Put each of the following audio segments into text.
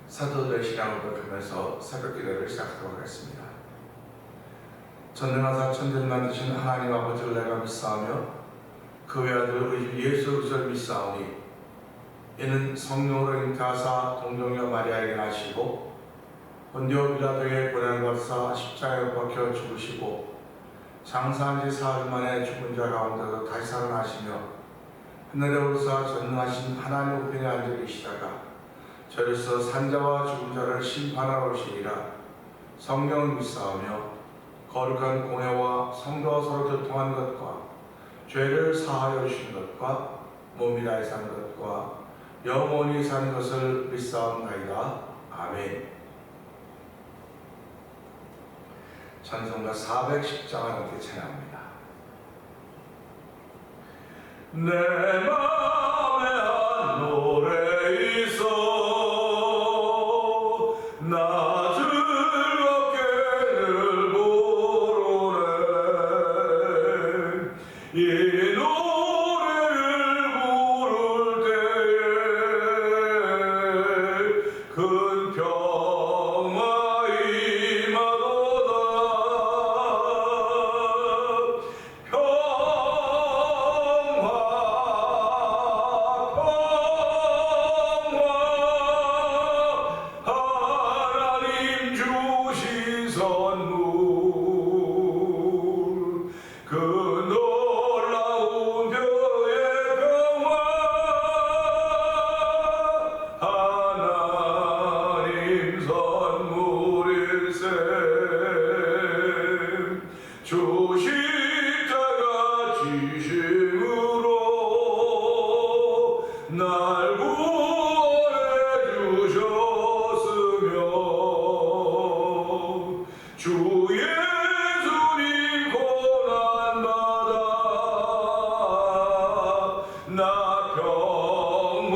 사도들의 신앙을 고백하면서 새벽 기도를 시작하도록 하겠습니다. 전능하사 천지를 만드신 하나님 아버지를 내가 믿사오며 그 외아들 우리 예수 그리스도를 믿사오니 이는 성령으로 잉태하사 동정녀 마리아에게 나시고 본디오 빌라도에게 고난받으사 십자가에 박혀 죽으시고 장사한 지 사흘 만에 죽은 자 가운데서 다시 살아나시며 하늘에 오르사 전능하신 하나님 우편에 앉아 계시다가 저로서 산자와 죽은 자를 심판하러 오시니라. 성령을 믿사오며 거룩한 공회와 성도와 서로 교통하는 것과 죄를 사하여 주시는 것과 몸이 다해 사는 것과 영원히 사는 것을 믿사옵나이다. 아멘. 찬송가 410장을 함께 찬양합니다. 내 맘에 한 노래 있어 나 즐겁게 늘 부르네. 이 노래를 부를 때에 큰 평화 임하도다. 하나님 주신 선물 그 놀라운 교회 평화 하나님 선물일세. 주 십자가 지심으로 날 구원해 주셨으며 주 예수님 고난받아 나 평화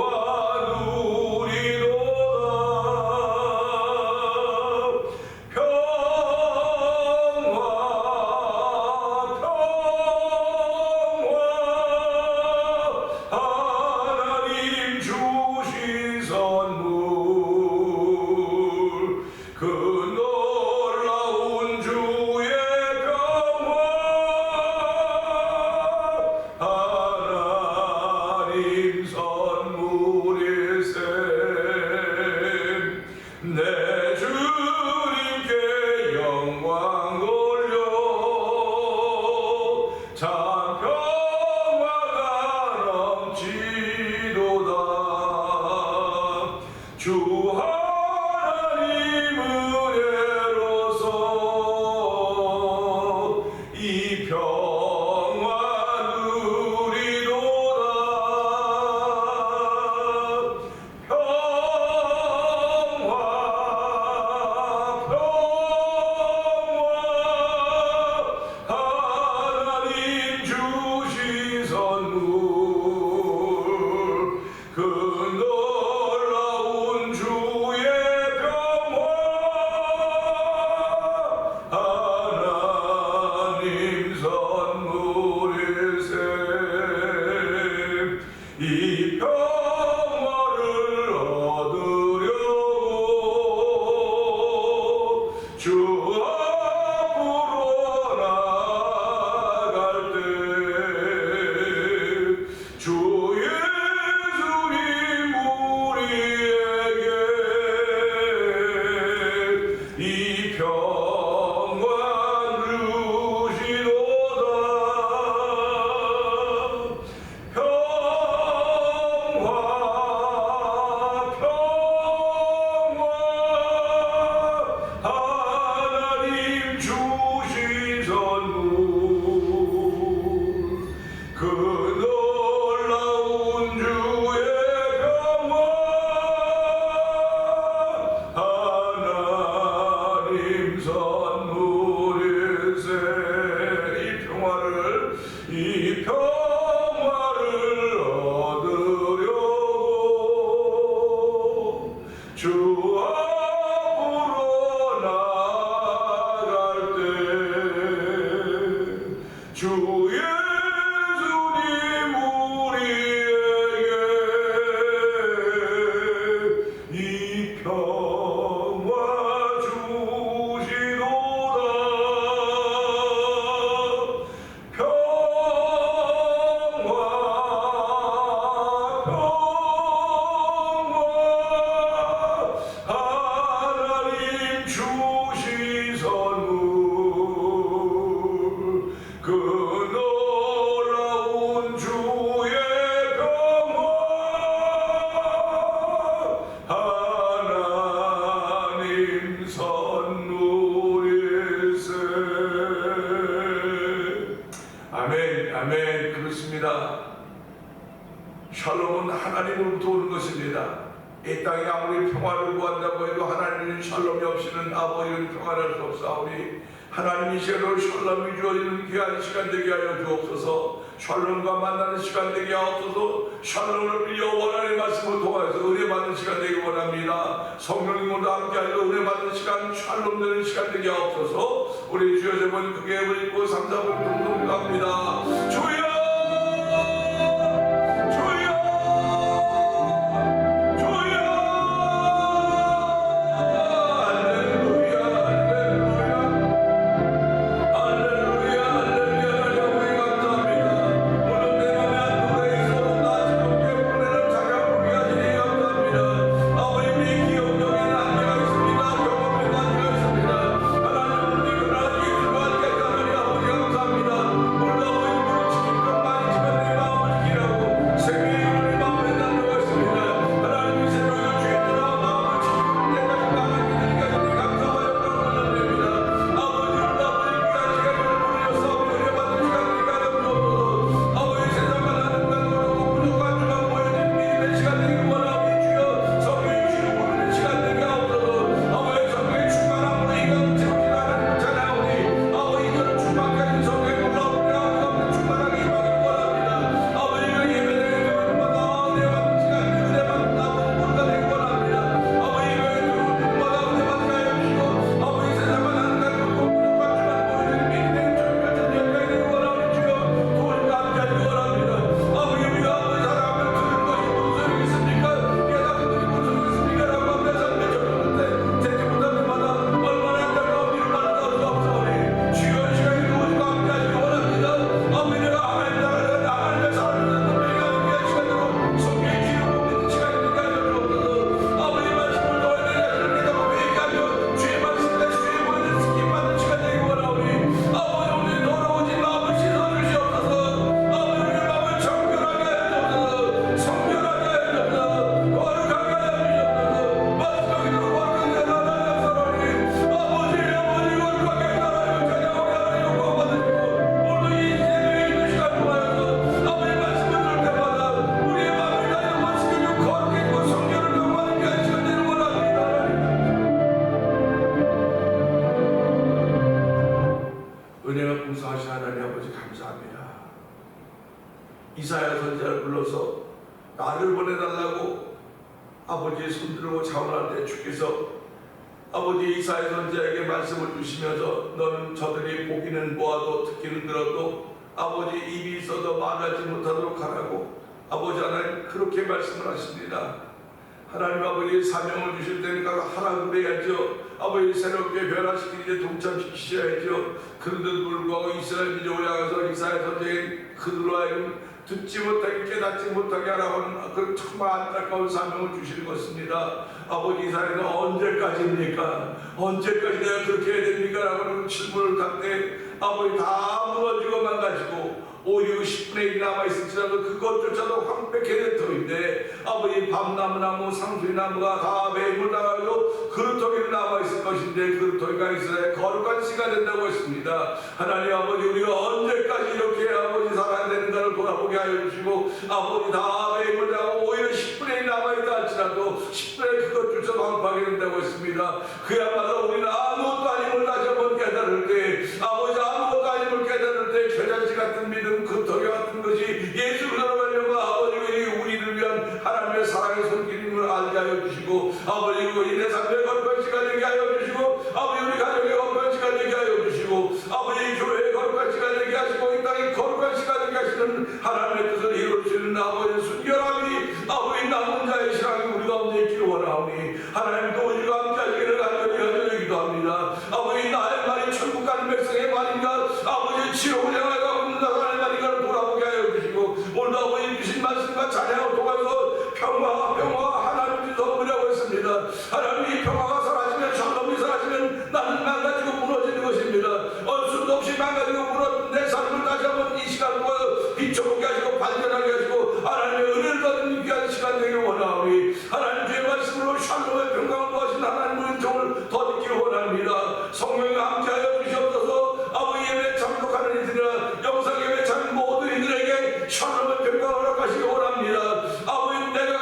누리도다. 평화 하나님 주신 선물 그 놀라운 주의 평화 하나님 선물일세. 내 주님께 영광 돌려 참 평화가 넘치도다. 주 하나님 은혜로서 이 평화 누리도다. 평화 하나님 주신 선물 그 놀라운 주의 평화 하나님 선물일세. 이 평화를 얻으려고 주 앞으로 나갈 때 주 예수님 우리에게 이 평화 주시도다. 평화 하나님 주신 선물 그 놀라운 주의 평화 하나님 선물일세. 이 평화를 얻으려고 주 앞으로 나갈 때 주 예수님 우리에게 이 평화 하나님으로부터 오는 것입니다. 이 땅에 아무리 평화를 구한다고 해도 하나님은 샬롬이 없이는 아버지는 평안할 수 없사오니 하나님이 시간으로 샬롬이 주어지는 귀한 시간 되게 하여 주옵소서. 샬롬과 만나는 시간 되게 하옵소서. 샬롬을 빌려 원하는 말씀을 통해서 은혜 받는 시간 되기 원합니다. 성령님과 함께하여 은혜 받는 시간, 샬롬 되는 시간 되게 하옵소서. 우리 주여 제번 크게 입고 3, 4분 동동합니다. 주여! 은혜가 풍성하신 하나님 아버지 감사합니다. 이사야 선지자를 불러서 나를 보내달라고 아버지의 손들고 자원할 때 주께서 아버지 이사야 선지자에게 말씀을 주시면서 너는 저들이 보기는 보아도 듣기는 들어도 아버지 입이 있어도 말하지 못하도록 하라고 아버지 하나님 그렇게 말씀을 하십니다. 하나님 아버지 사명을 주실 때니까 하라 그래야죠. 아버지 새롭게 변화시키기에 동참시키셔야죠. 그런데도 불구하고 이스라엘 민족을 향해서 이사야 선지자에게 그들로 하여금 듣지 못하게 깨닫지 못하게 하라고는 그 정말 안타까운 사명을 주시는 것입니다. 아버지 이사야는 언제까지입니까? 언제까지 내가 그렇게 해야 됩니까? 라고 질문을 할 때 아버지 다 무너지고 망가지고 오히려 10분의 1 남아있을지라도 그것조차도 황폐케 된 터인데 아버지 밤나무 상수리나무가 다 매물당하고 그루터기로 남아있을 것인데 그루터기가 이스라엘 거룩한 씨가 된다고 했습니다. 하나님 아버지 우리가 언제까지 이렇게 아버지 살아야 되는가를 돌아보게 하여 주시고 아버지 다 매물당하고 오히려 10분의 1 남아있다 할지라도 10분의 1 그것조차도 황폐하게 된다고 했습니다. 그야말로 우리는 아무것도 아님을 다시 한번 깨달을 때 아버지 아무것도 아님을 깨달을 때 겨자씨 같은 믿음 그 덕에 같은 것이 예수 그리스도로 말미암아 아버지 우리를 위한 하나님의 사랑의 손길임을 알게 하여 주시고 아버지 우리 내 삶의 거룩한 시간 되게 하여 주시고 아버지 우리 가정의 거룩한 시간 되게 하여 주시고 아버지 교회의 거룩한 시간 되게 하시고 이 땅의 거룩한 시간 되게 하시는 하나님의 뜻을 이루시는 아버지 순결함이 아버지 남은 자의 신앙이 우리 가운데 있기를 원하오니 하나님도 우리가 함께 하시기를 간절히 여기도 합니다. 아버지 나의 말이 천국 가는 백성의 말인가 아버지 지옥을 향하여 하나님 말인가를 돌아보게 하여 주시고 오늘도 아버지 주신 말씀과 찬양을 통해서 평화 하나님이 선물이라고 했습니다. 하나님이 평화가 사라지면 샬롬이 사라지면 나는 망가지고 무너지는 것입니다. 어느 수도 없이 망가지고 무너진 내 삶을 다시 한번 이 시간 통해서 비춰보게 하시고 발견하게 하시고 하나님의 은혜를 얻는 귀한 시간 되길 원하오니 하나님 주의 말씀으로 샬롬의 평강을 도하신 하나님의 은총을 더 듣기를 원합니다. 성령이 함께하여 주시옵소서. 아버지 예배 참석하는 이들이나 영상 예배 참 모든 이들에게 샬롬의 평강을 허락하시기 원합니다. 아버지 내가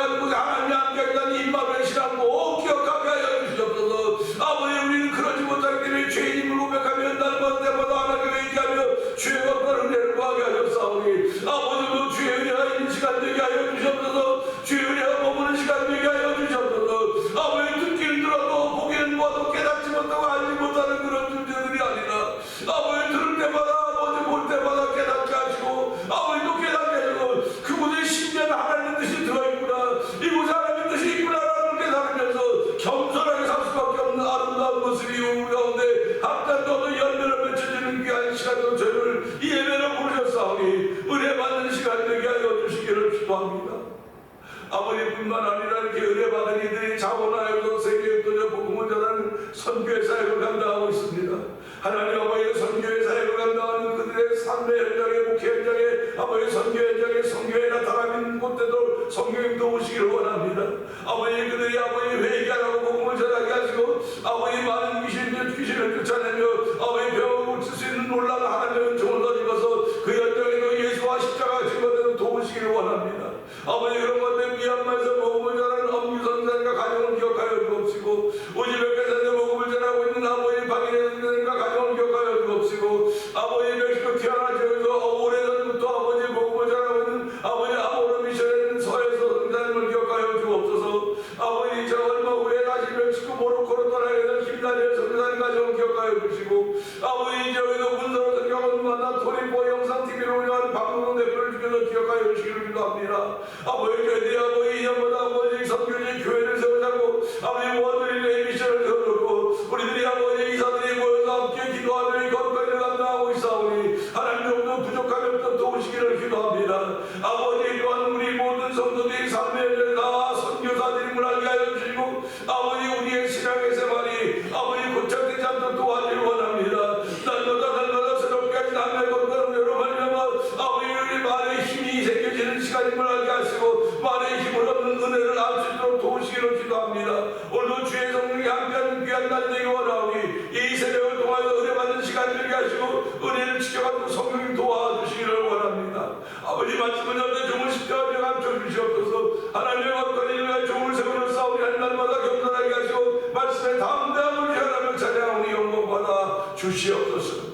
하나님도 세계에 또 복음을 전하는 선교의 사역을 감당하고 있습니다. 하나님 아버지의 선교의 사역을 감당하는 그들의 삶의 현장에, 목회 현장에, 아버지 선교 현장에, 성교에 나타나는 곳에도 성경이 도우시기를 원합니다. 아버지 그들이 아버지 회개하라고 복음을 전하게 하시고 아버지 많은 귀신을 쫓아내며 아버지 병을 고칠 수 있는 놀라운 하나님의 은총을 덧입어서 그 현장에도 예수와 십자가 증거대로 도우시기를 원합니다. 아버지 그런 것들 미얀마에서 복음을 전하는 엄유 선생과 가정을 기억하여 주옵시고 우즈베키스탄에 복음을 전하고 있는 아버지 박인혜 선생과 가정을 기억하여 주옵시고 아버지 멕시코 티아나 지역에서 오래전부터 아버지 복음을 전하고 있는 아버지 아모르 미션의 서에서 선생님을 기억하여 주옵소서. 아버지 저 얼마 후에 다시 멕시코 모로코로 떠나게 될 김다니엘 선생님 가정을 기억하여 주시고 아버지 저기도 문서로 선교하는 만나 토리포 영상TV로 운영하는 박동동 대표를 주께서 기억하여 주시기를 기도합니다. 아버지 저희들이 아버지 2년마다 아버지 선교지 교회를 세우자고 아버지 원들이 미션을 세워놓고 우리들이 아버지 이사들이 모여서 함께 기도하며 거룩한 일을 감당하고 있사오니 하나님 정도 부족함이 없던 도우시기를 기도합니다. 아버지 또한 우리 모든 성도들이 삶의 현장에 다 선교사들임을 알게 하여 주시고 아버지 우리의 신앙의 생활이 아버지 고착되지 않도록 도와주기를 원합니다. 날마다 새롭게 하신 하나님의 거룩한 은혜로 말미암아 아버지 우리 말에 힘이 생겨지는 시간임을 알게 하시고 말에 힘을 얻는 은혜를 알 수 있도록 도우시기를 기도합니다. 오늘도 주의 성령이 함께하는 귀한 날 되기 원하오니 이 새벽을 통하여 은혜받는 시간 되게 하시고 은혜를 지켜가는 성령이 도와주시기를 원합니다. 아버지 말씀을 전해 종을 십자가에 감춰주시옵소서. 하나님의 거룩한 일을 위하여 종을 세우는 싸우니 한 날마다 겸손하게 하시고 말씀에 담대함을 위하여 찬양하오니 영광받아 주시옵소서.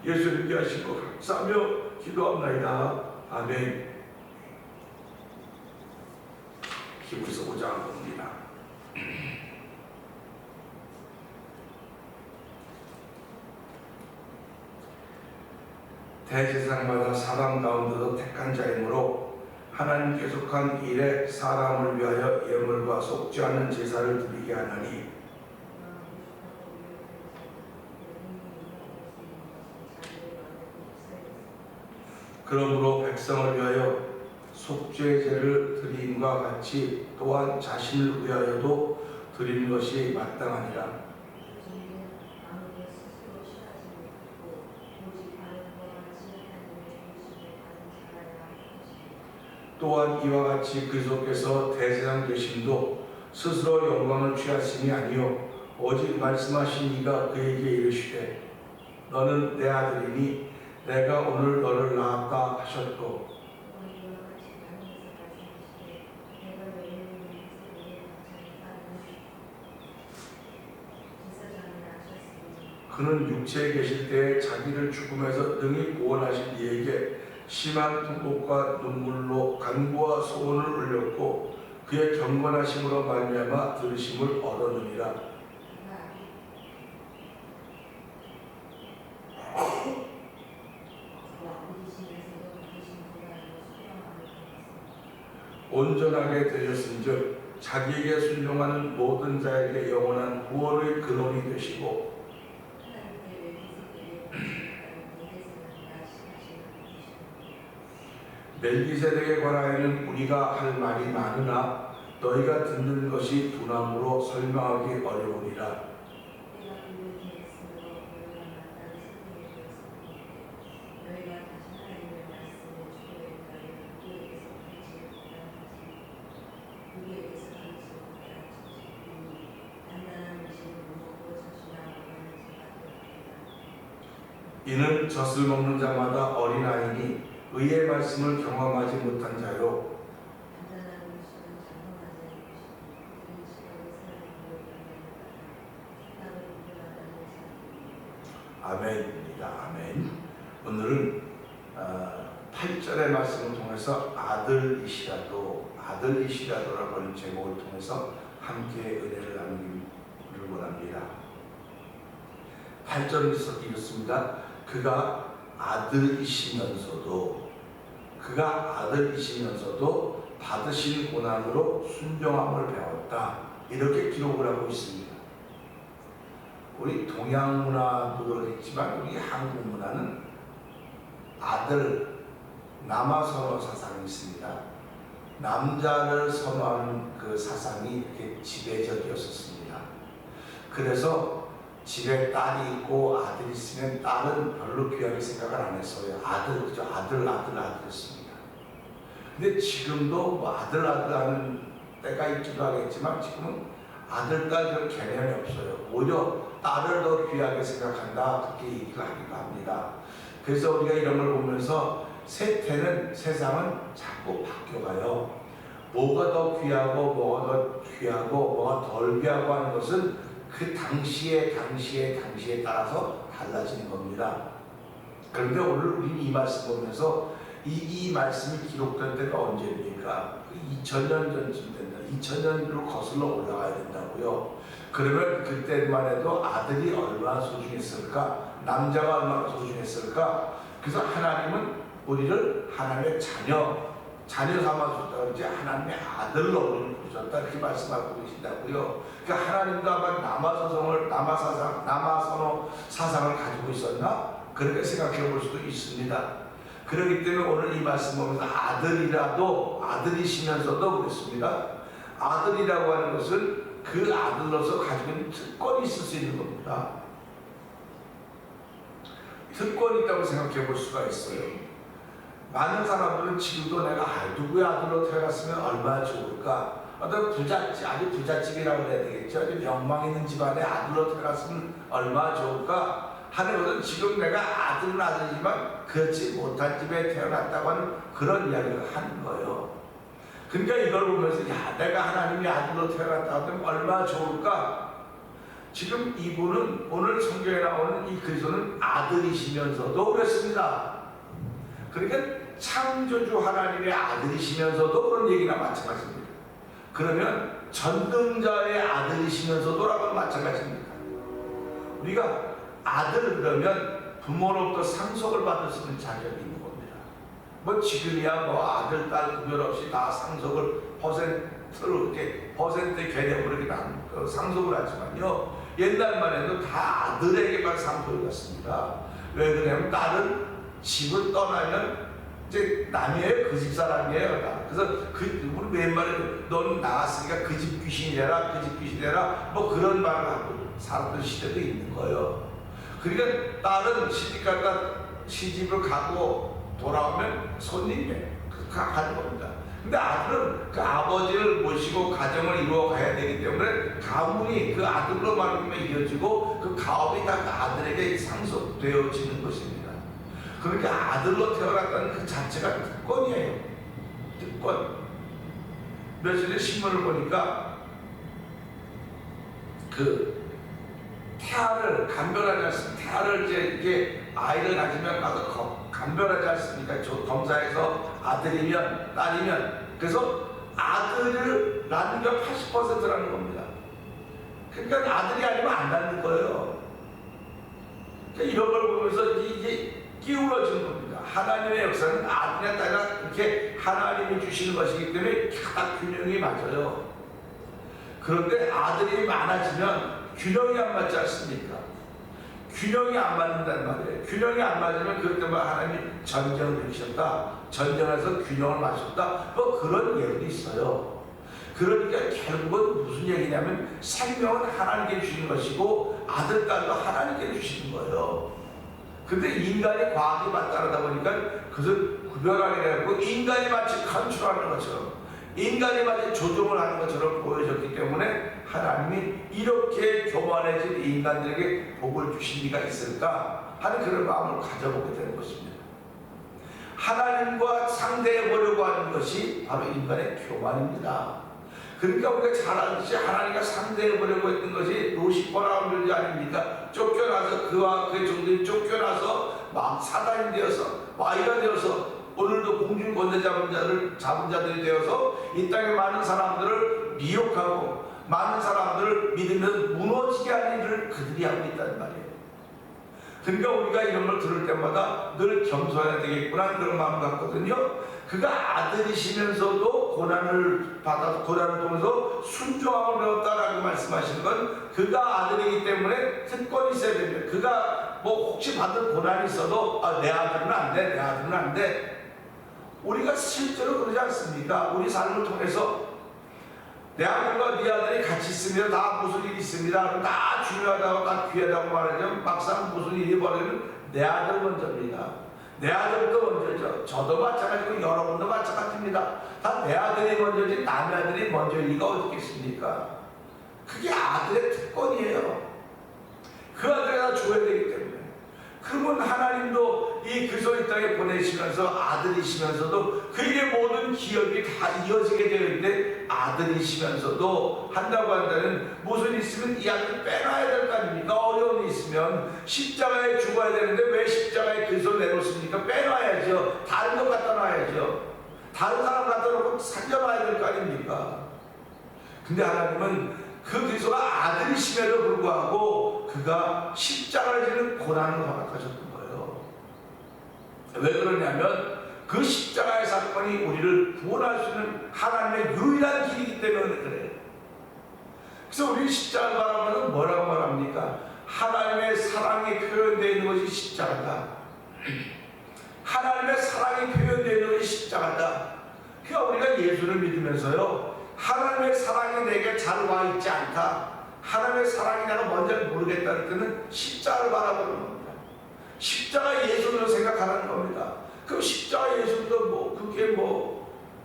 예수님께 하시고 감사하며 기도합나이다. 아멘. 히브리서 5장 봅니다. 대제사장마다 사람 가운데서 택한 자이므로 하나님 계속한 일에 사람을 위하여 예물과 속지 않는 제사를 드리게 하나니 그러므로 백성을 위하여 속죄제를 드림과 같이 또한 자신을 위하여도 드리는 것이 마땅하니라. 또한 이와 같이 그리스도께서 대제사장 되심도 스스로 영광을 취하심이 아니요 오직 말씀하신 이가 그에게 이르시되 너는 내 아들이니 내가 오늘 너를 낳았다 하셨고 그는 육체에 계실 때에 자기를 죽음에서 능히 구원하신 이에게 심한 통곡과 눈물로 간구와 소원을 울렸고 그의 경건하심으로 말미암아 들으심을 얻었느니라. 온전하게 되셨은즉 자기에게 순종하는 모든 자에게 영원한 구원의 근원이 되시고 멜기세덱에 관하여는 우리가 할 말이 많으나 너희가 듣는 것이 둔함으로 설명하기 어려우니라. 이는 젖을 먹는 자마다 어린아이니 의의 말씀을 경험하지 못한 자요 아멘입니다. 아멘. 오늘은 8절의 말씀을 통해서 아들이시라도라고 하는 제목을 통해서 함께 은혜를 나누기를 원합니다. 8절에서 이렇습니다. 그가 아들이시면서도 받으신 고난으로 순종함을 배웠다. 이렇게 기록을 하고 있습니다. 우리 동양 문화도 그렇겠지만 우리 한국 문화는 아들 남아선호 사상이 있습니다. 남자를 선호하는 그 사상이 이렇게 지배적이었었습니다. 그래서 집에 딸이 있고 아들이 있으면 딸은 별로 귀하게 생각을 안 했어요. 그죠? 아들이었습니다. 근데 지금도 뭐 아들 하는 때가 있기도 하겠지만 지금은 아들, 딸 그런 개념이 없어요. 오히려 딸을 더 귀하게 생각한다, 그렇게 얘기를 하기도 합니다. 그래서 우리가 이런 걸 보면서 세상은 자꾸 바뀌어가요. 뭐가 더 귀하고 뭐가 더 귀하고 뭐가 덜 귀하고 하는 것은 그 당시에 따라서 달라지는 겁니다. 그런데 오늘 우리는 이 말씀 보면서 이 말씀이 기록된 때가 언제입니까? 2000년 전쯤 된다. 2000년으로 거슬러 올라가야 된다고요. 그러면 그때만 해도 아들이 얼마나 소중했을까? 남자가 얼마나 소중했을까? 그래서 하나님은 우리를 하나님의 자녀 삼아줬다. 그러지 하나님의 아들로 우리를 부르셨다. 이렇게 말씀하고 계신다고요. 그러니까 하나님도 아마 남아선호 사상을 가지고 있었나? 그렇게 생각해 볼 수도 있습니다. 그렇기 때문에 오늘 이 말씀 보면서 아들이시면서도 그렇습니다. 아들이라고 하는 것은 그 아들로서 가지고 있는 특권이 있을 수 있는 겁니다. 특권이 있다고 생각해 볼 수가 있어요. 많은 사람들은 지금도 내가 누구의 아들로 태어났으면 얼마나 좋을까? 어떤 아주 부잣집이라고 해야 되겠죠. 아주 명망 있는 집안의 아들로 태어났으면 얼마나 좋을까? 하는 것은 지금 내가 아들은 아들이지만 그렇지 못한 집에 태어났다고 하는 그런 이야기를 하는 거예요. 그러니까 이걸 보면서 내가 하나님의 아들로 태어났다고 하면 얼마나 좋을까? 지금 이분은 오늘 성경에 나오는 이 그리스도는 아들이시면서도 그랬습니다. 그러니까 창조주 하나님의 아들이시면서도 그런 얘기나 마찬가지입니다. 그러면 전능자의 아들이시면서도라고 마찬가지입니다. 우리가 아들 그러면 부모로부터 상속을 받을 수 있는 자격이 있는 겁니다. 뭐 지금이야 뭐 아들 딸 구별 없이 다 상속을 퍼센트 개념으로 이렇게 상속을 하지만요. 옛날만 해도 다 아들에게만 상속을 받습니다. 왜 그러냐면 딸은 집을 떠나면 이제 남이에요. 그 집 사람이에요. 그래서 우리 웬만해 너는 나갔으니까 그 집 귀신이라 그 집 귀신이라 뭐 그런 말을 하고 살았던 시대도 있는 거예요. 그러니까 딸은 시집을 가고 돌아오면 손님이에요. 가는 겁니다. 근데 아들은 그 아버지를 모시고 가정을 이루어 가야 되기 때문에 가문이 그 아들로 말미암아 이어지고 그 가업이 다 그 아들에게 상속되어지는 것입니다. 그러니까 아들로 태어났다는 그 자체가 특권이에요. 특권. 며칠 전에 신문을 보니까 태아를 간별하지 않습니까? 태아를 이제 아이를 가지면 가서 간별하지 않습니까? 검사에서 아들이면 딸이면 그래서 아들을 낳는 게 80%라는 겁니다. 그러니까 아들이 아니면 안 낳는 거예요. 그러니까 이런 걸 보면서 이게 기울어지는 겁니다. 하나님의 역사는 아들이나 딸이나 이렇게 하나님이 주시는 것이기 때문에 딱 균형이 맞아요. 그런데 아들이 많아지면 균형이 안 맞지 않습니까? 균형이 안 맞는단 말이에요. 균형이 안 맞으면 그것 때문에 하나님이 전쟁을 일으키셨다. 전쟁에서 균형을 맞췄다. 뭐 그런 예도 있어요. 그러니까 결국은 무슨 얘기냐면 생명은 하나님께 주시는 것이고 아들, 딸도 하나님께 주시는 거예요. 근데 인간이 과학이 발달하다 보니까 그것을 구별하게 되고 인간이 마치 컨트롤하는 것처럼 인간이 마치 조종을 하는 것처럼 보여졌기 때문에 하나님이 이렇게 교만해진 인간들에게 복을 주실 리가 있을까 하는 그런 마음을 가져보게 되는 것입니다. 하나님과 상대해 보려고 하는 것이 바로 인간의 교만입니다. 그러니까 우리가 잘 알듯이 하나님과 상대해 보려고 했던 것이 루시퍼라는 존재 아닙니까? 쫓겨나서 그와 그의 종들이 쫓겨나서 막 사단이 되어서 마귀가 되어서 오늘도 공중 권세 잡은 자들이 되어서 이 땅의 많은 사람들을 미혹하고 많은 사람들을 믿으면서 무너지게 하는 일을 그들이 하고 있다는 말이에요. 그러니까 우리가 이런 걸 들을 때마다 늘 겸손해야 되겠구나 그런 마음 같거든요. 그가 아들이시면서도 고난을 통해서 순종함을 배웠다라고 말씀하시는 건 그가 아들이기 때문에 특권이 있어야 됩니다. 그가 뭐 혹시 받을 고난이 있어도 내 아들은 안 돼, 내 아들은 안 돼. 우리가 실제로 그러지 않습니까? 우리 삶을 통해서 내 아들과 네 아들이 같이 있으면 다 무슨 일이 있습니다. 그럼 다 중요하다고 다 귀하다고 말하면 막상 무슨 일이 벌어지면 내 아들 먼저입니다. 내 아들도 먼저죠. 저도 마찬가지고 여러분도 마찬가지입니다. 다 내 아들이 먼저지 남의 아들이 먼저일 리가 어딨겠습니까? 그게 아들의 특권이에요. 그 아들에다 줘야 되기 때문에. 그러면 하나님도 이 그리스도 이 땅에 보내시면서 아들이시면서도 그에게 모든 기업이 다 이어지게 되어 있는데 아들이시면서도 한다고 한다면 무슨 있으면 이 아들 빼놔야 될 거 아닙니까? 어려움이 있으면 십자가에 죽어야 되는데 왜 십자가에 그리스도를 내놓습니까? 빼놔야죠. 다른 것 갖다 놔야죠. 다른 사람 갖다 놓고 살려놔야 될 거 아닙니까? 근데 하나님은 그 그리스도가 아들이심에도 불구하고 그가 십자가를 지는 고난을 허락하셨던 거예요. 왜 그러냐면 그 십자가의 사건이 우리를 구원할 수 있는 하나님의 유일한 길이기 때문에 그래요. 그래서 우리 십자가를 바라보면 뭐라고 말합니까? 하나님의 사랑이 표현되어 있는 것이 십자가다. 하나님의 사랑이 표현되어 있는 것이 십자가다. 그러니까 우리가 예수를 믿으면서요, 하나님의 사랑이 내게 잘 와 있지 않다. 하나님의 사랑이 내가 뭔지 모르겠다는 때는 십자가를 바라보는 겁니다. 십자가 예수를 생각하는 겁니다. 그럼 십자가 예수도 그게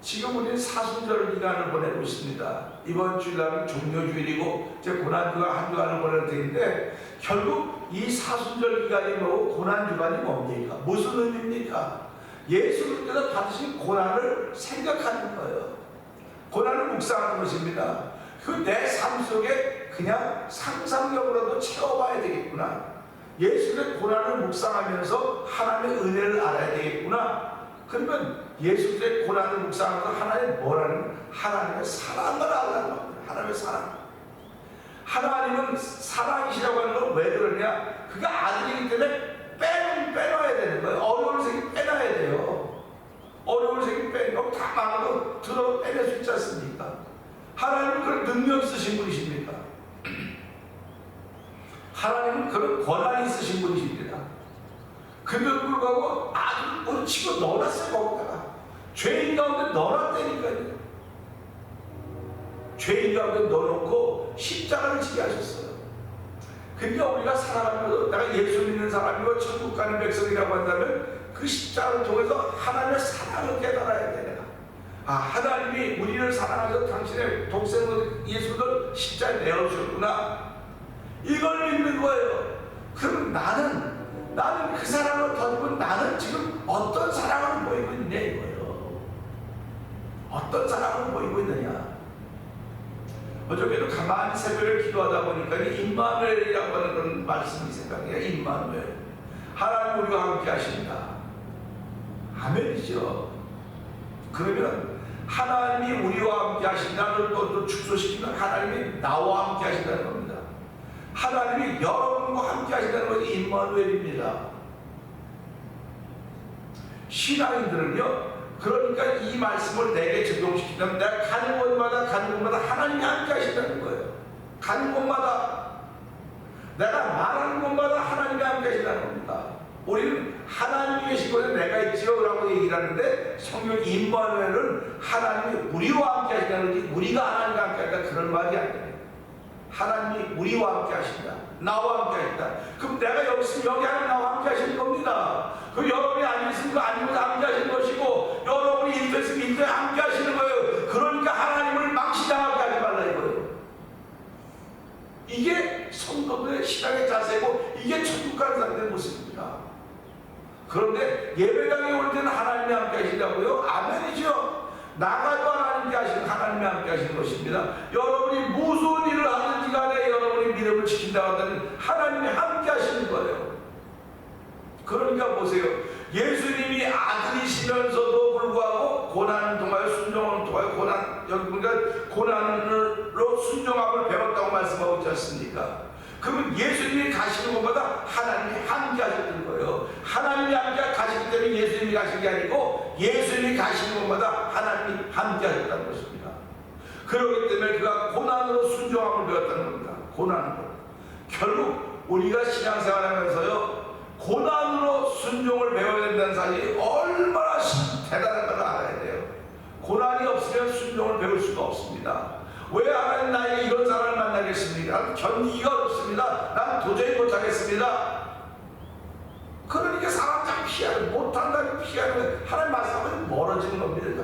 지금 우리는 사순절 기간을 보내고 있습니다. 이번 주일날은 종료주일이고 이제 고난주간 한 주간을 보낼 텐데 결국 이 사순절 기간이 뭐고 고난주간이 뭡니까? 무슨 의미입니까? 예수님께서 받으신 고난을 생각하는 거예요. 고난을 묵상하는 것입니다. 그 내 삶 속에 그냥 상상력으로도 채워봐야 되겠구나. 예수의 고난을 묵상하면서 하나님의 은혜를 알아야 되겠구나. 그러면 예수의 고난을 묵상하면서 하나님의 뭐라는? 하나님의 사랑을 알아야 합니다. 하나님의 사랑. 하나님은 사랑이시라고 하는 건 왜 그러냐? 그가 아들이기 때문에 빼놔야 되는 거예요. 어려울 생기 빼놔야 돼요. 어려울 생기 빼고 다 망하고 들어 빼낼 수 있지 않습니까? 하나님은 그런 능력 있으신 분이십니까? 하나님은 그런 권한이 있으신 분이십니다. 그런데도 불구하고 아들 치고 넣어놨어요. 거기다가 죄인 가운데 넣어놨다니까요. 죄인 가운데 넣어놓고 십자가를 지게 하셨어요. 그러니까 우리가 살아가면서 내가 예수 믿는 사람이고 천국 가는 백성이라고 한다면 그 십자가를 통해서 하나님의 사랑을 깨달아야 돼. 하나님이 우리를 사랑하셔서 당신의 독생을 예수를 십자가에 내어주셨구나. 이걸 믿는 거예요. 그럼 나는 그 사랑을 던지고 나는 지금 어떤 사랑을 보이고 있느냐 이거예요. 어떤 사랑을 보이고 있느냐. 어저께도 가만히 새벽에 기도하다 보니까 임마누엘이라고 하는 그런 말씀이 생각해요. 임마누엘. 하나님 우리와 함께 하신다. 아멘이죠. 그러면 하나님이 우리와 함께 하신다는 것도 축소시키면 하나님이 나와 함께 하신다는 겁니다. 하나님이 여러분과 함께 하신다는 것이 임마누엘입니다. 신앙인들은요, 그러니까 이 말씀을 내게 적용시키면 내가 가는 곳마다 하나님이 함께 하신다는 거예요. 가는 곳마다 내가 말하는 곳마다 하나님이 함께 하신다는 겁니다. 우리는 하나님이 계신 곳에 내가 있지요 라고 얘기를 하는데 성경 임마누엘은 하나님이 우리와 함께 하신다는 거지 우리가 하나님과 함께 하니까 그런 말이 아니에요. 하나님이 우리와 함께 하신다. 나와 함께 하신다. 그럼 내가 여기 있으면 여기 하나님 나와 함께 하시는 겁니다. 그럼 여러분이 안 있으면 아니면 함께 하시는 것이고 여러분이 인도에 있으면 인도에 함께 하시는 거예요. 그러니까 하나님을 망신당하게 하지 말라 이거예요. 이게 성도들의 신앙의 자세고 이게 천국 가는 사람들의 모습입니다. 그런데 예배당에 올 때는 하나님이 함께 하시라고요? 아멘이죠. 나가도 하나님이 함께 하시는 것입니다. 여러분이 무슨 일을 하든지 간에 여러분이 믿음을 지킨다고 하면 하나님이 함께 하시는 거예요. 그러니까 보세요. 예수님이 아들이시면서도 불구하고 고난을 통하여 순종을 통하여 고난으로 순종함을 배웠다고 말씀하고 있지 않습니까? 그러면 예수님이 가시는 곳마다 하나님이 함께 하셨던 거예요. 하나님이 함께 가시기 때문에 예수님이 가신 게 아니고 예수님이 가시는 곳마다 하나님이 함께 하셨다는 것입니다. 그렇기 때문에 그가 고난으로 순종함을 배웠다는 겁니다. 고난으로. 결국 우리가 신앙생활하면서요 고난으로 순종을 배워야 된다는 사실이 얼마나 대단한 거다. 순종을 배울 수가 없습니다. 왜 하나님 나에게 이런 사람을 만나겠습니까? 나는 견디기가 어렵습니다. 난 도저히 못하겠습니다. 그러니까 사람 잘 피하는, 못한다고 피하는 거예요. 하나님 말씀하면 멀어지는 겁니다.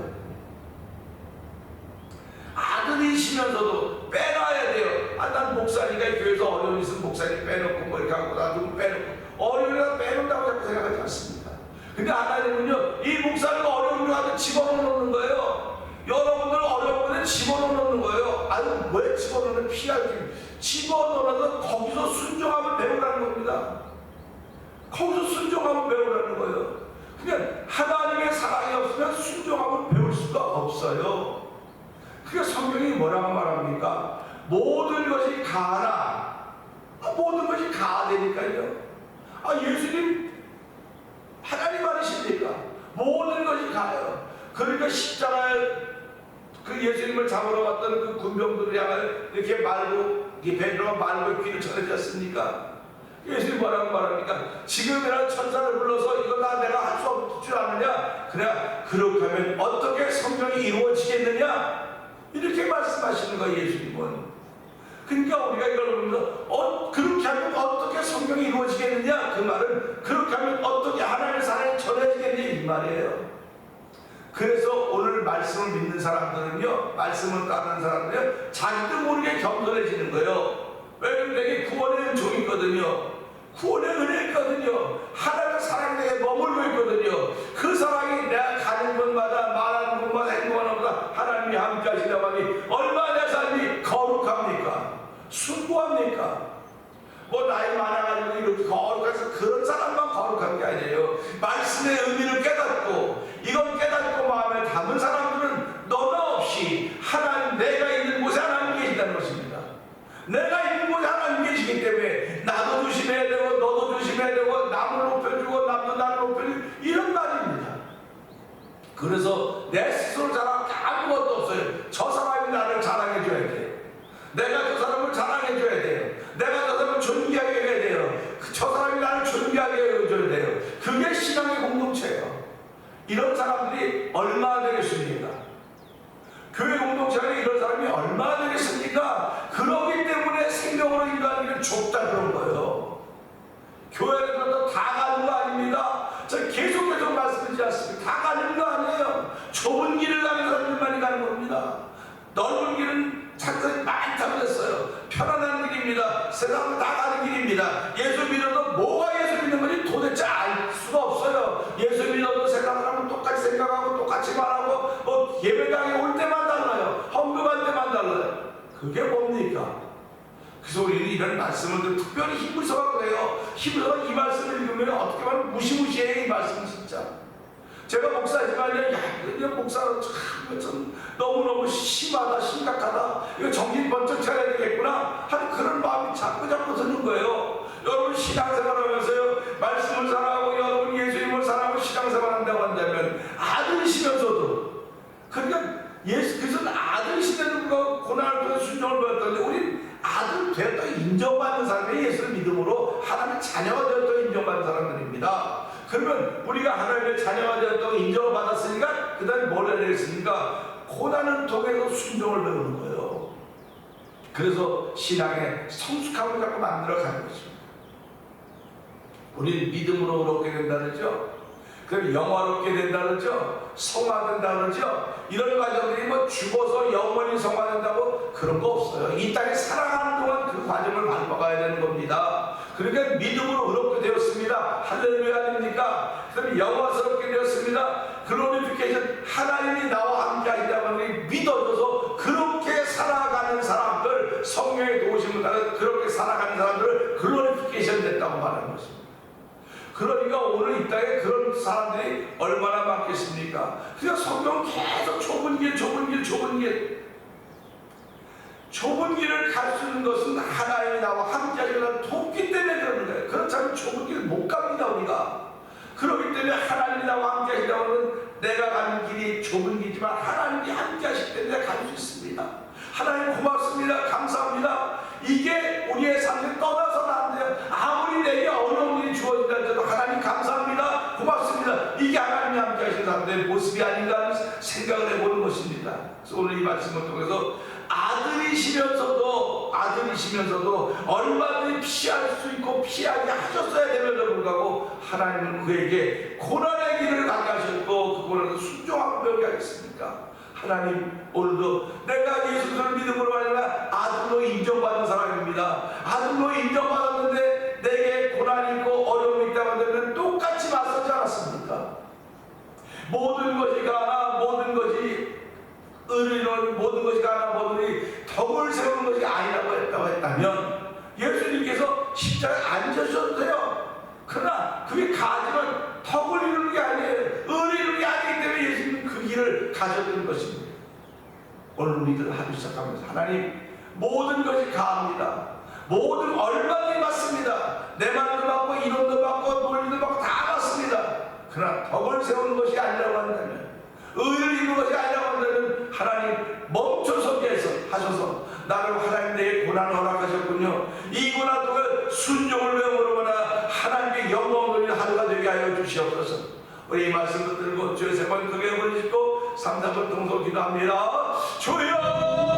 아들이시면서도 빼놔야 돼요. 난 목사니까 교회에서 어려움이 있으면 목사님 빼놓고 뭐 이렇게 하고 나도 빼놓고 어려움이라도 빼놓는다고 자꾸 생각하지 않습니다. 근데 하나님은요, 이 목사님 어려움이 와도 집어넣는 거예요. 여러분들 어려움을 집어넣는 거예요. 아니 왜 집어넣는 피하지? 집어넣어서 거기서 순종함을 배우라는 겁니다. 거기서 순종함을 배우라는 거예요. 그냥 하나님의 사랑이 없으면 순종함을 배울 수가 없어요. 그러니까 성경이 뭐라고 말합니까? 모든 것이 가하나, 모든 것이 가하되니까요. 예수님 하나님 아니십니까? 모든 것이 가요. 그러니까 십자가에 그 예수님을 잡으러 갔던 그 군병들을 향하여 이렇게 말고, 이 베드로가 말고 귀를 전해졌습니까? 예수님 뭐라고 말합니까? 지금이라도 천사를 불러서 이거 다 내가 할 수 없을 줄 아느냐? 그래, 그렇게 하면 어떻게 성경이 이루어지겠느냐? 이렇게 말씀하시는 거예요, 예수님은. 그러니까 우리가 이걸 보면서 그렇게 하면 어떻게 성경이 이루어지겠느냐? 그 말은 그렇게 하면 어떻게 하나님의 사랑이 전해지겠느냐 이 말이에요. 그래서 오늘 말씀을 믿는 사람들은요, 말씀을 따르는 사람들은 자기도 모르게 겸손해지는 거예요. 왜냐면 내게 구원의 은총이거든요. 구원의 은혜거든요. 하나님의 사랑이 내게 머물고 있거든요. 그 사랑이 내가 가는 곳마다 말하는 곳마다 행동하는 곳마다 하나님이 함께 하신다고 하니 얼마나 내 삶이 거룩합니까? 숭고합니까? 뭐 나이 많아가지고 이렇게 거룩해서 그런 사람만 거룩한 게 아니에요. 말씀의 의미를 깨닫고 이걸 깨닫고 마음에 담은 사람들은 너나 없이 하나님, 내가 있는 곳에 하나님 계신다는 것입니다. 내가 있는 곳에 하나님 계시기 때문에 나도 조심해야 되고 너도 조심해야 되고 남을 높여주고 남도 나를 높여주고 이런 말입니다. 그래서 내 스스로 자랑 아무것도 없어요. 저 사람이 나를 자랑해줘야 돼요. 내가 저 사람을 자랑해줘야 돼요. 내가 저 사람을 존귀하게 해야 돼요. 저 사람이 나를 존귀하게 해줘야 돼요. 그게 신앙의 공동체예요. 이런 사람들이 얼마나 되겠습니까? 교회 공동체가 이런 사람이 얼마나 되겠습니까? 그러기 때문에 생명으로 인간에게 좁다 그런 거예요. 교회는 다 가는 거 아닙니다. 저 계속해서 말씀드리지 않습니까? 다 가는 거 아니에요. 좁은 길을 가는 사람들만이 가는 겁니다. 넓은 길은 장사이 많이 타버렸어요. 편안한 길입니다. 세상은 다 가는 길입니다. 예수 믿어도 뭐가 예수 믿는 건지 도대체 알 수가 없어요. 예수 믿어도 세상 사람은 똑같이 생각하고 똑같이 말하고 뭐 예배당에 올 때만 달라요. 헌금할 때만 달라요. 그게 뭡니까? 그래서 우리는 이런 말씀을 특별히 힘을 써갖고 해요. 힘을 써서 이 말씀을 읽으면 어떻게 보면 무시무시해. 이 말씀은 진짜. 제가 목사지만요, 야, 목사는 참 너무너무 심하다, 심각하다. 이거 정신 번쩍 차려야 되겠구나 하는 그런 마음이 자꾸 드는 거예요. 여러분 신앙생활 하면서요, 말씀을 사랑하고 여러분 예수님을 사랑하고 신앙생활 한다고 한다면 아들이시면서도, 그러니까 그래서 아들이시면 고난을 통해 순종을 받았는데 우린 아들 되었다 인정받는 사람이 예수를 믿음으로 하나님의 자녀가 되었다고 인정받는 사람들입니다. 그러면 우리가 하나님의 자녀가 되었다고 인정을 받았으니까 그 다음에 뭘 해야 되겠습니까? 고난을 통해서 순종을 배우는 거예요. 그래서 신앙의 성숙함을 자꾸 만들어가는 것입니다. 우리는 믿음으로 얻게 된다 그러죠. 그럼 영화롭게 된다 그러죠. 성화된다 그러죠. 이런 과정들이 뭐 죽어서 영원히 성화된다고 그런 거 없어요. 이 땅에 살아가는 동안 그 과정을 밟아가야 되는 겁니다. 그러니까 믿음으로 의롭게 되었습니다. 할렐루야 아닙니까? 그다음에 영화스럽게 되었습니다. 글로리피케이션, 하나님이 나와 함께 하신다는 것이 믿어져서 그렇게 살아가는 사람들, 성령의 도우심을 따라 그렇게 살아가는 사람들을 글로리피케이션 됐다고 말하는 것입니다. 그러니까 오늘 이 땅에 그런 사람들이 얼마나 많겠습니까? 그냥 성경은 계속 좁은 길을 갈 수 있는 것은 하나님이 나와 함께 하시는 돕기 때문에 그러는 거예요. 그렇지 않으면 좁은 길을 못 갑니다 우리가. 그렇기 때문에 하나님이 나와 함께 하시다고 하면 내가 가는 길이 좁은 길이지만 하나님이 함께 하시기 때문에 갈 수 있습니다. 하나님 고맙습니다. 감사합니다. 이게 우리의 삶에 떠나서는 안 돼요. 아무리 내게 어려운 일이 주어진다 해도 하나님 감사합니다. 고맙습니다. 이게 하나님이 함께 하시는 사람들의 모습이 아닌가 하는 생각을 해보는 것입니다. 오늘 이 말씀을 통해서 아들이시면서도 얼마든지 피할 수 있고 피하게 하셨어야 됨에도 불구하고 하나님은 그에게 고난의 길을 가게 하셨고 그 고난을 순종하고 배우게 하겠습니까? 하나님, 오늘도 내가 예수 그리스도를 믿음으로 아니라 아들로 인정받은 사람입니다. 아들로 인정받았는데 내게 고난이 있고 어려움이 있다고 하면 똑같이 맞서지 않았습니까? 모든 것이 가나 모든 것이 의리는 모든 것이 가나 모든 것이 덕을 세우는 것이 아니라고 했다면 예수님께서 십자가에 앉으셔도 돼요. 그러나 그게 가지는 덕을 이루는 게 아니에요. 의를 이루는 게 아니기 때문에 예수님은 그 길을 가졌던 것입니다. 오늘 우리들 하기 시작하면서 하나님, 모든 것이 가합니다. 모든 얼마든지 맞습니다. 내 말도 맞고 이론도 맞고 논리도 맞고 다 맞습니다. 그러나 덕을 세우는 것이 아니라고 한다면, 의를 이루는 것이 아니라고 한다면 하나님 멈춰서게 하셔서 나를 하나님 내게 고난을 허락하셨군요. 이 고난 동안 순종을 외우므로나 하나님께 영광 돌리는 하루가 되게 하여 주시옵소서. 우리 이 말씀을 들고 주의 세번 크게 부르시고 3, 4번 동서 기도합니다. 주여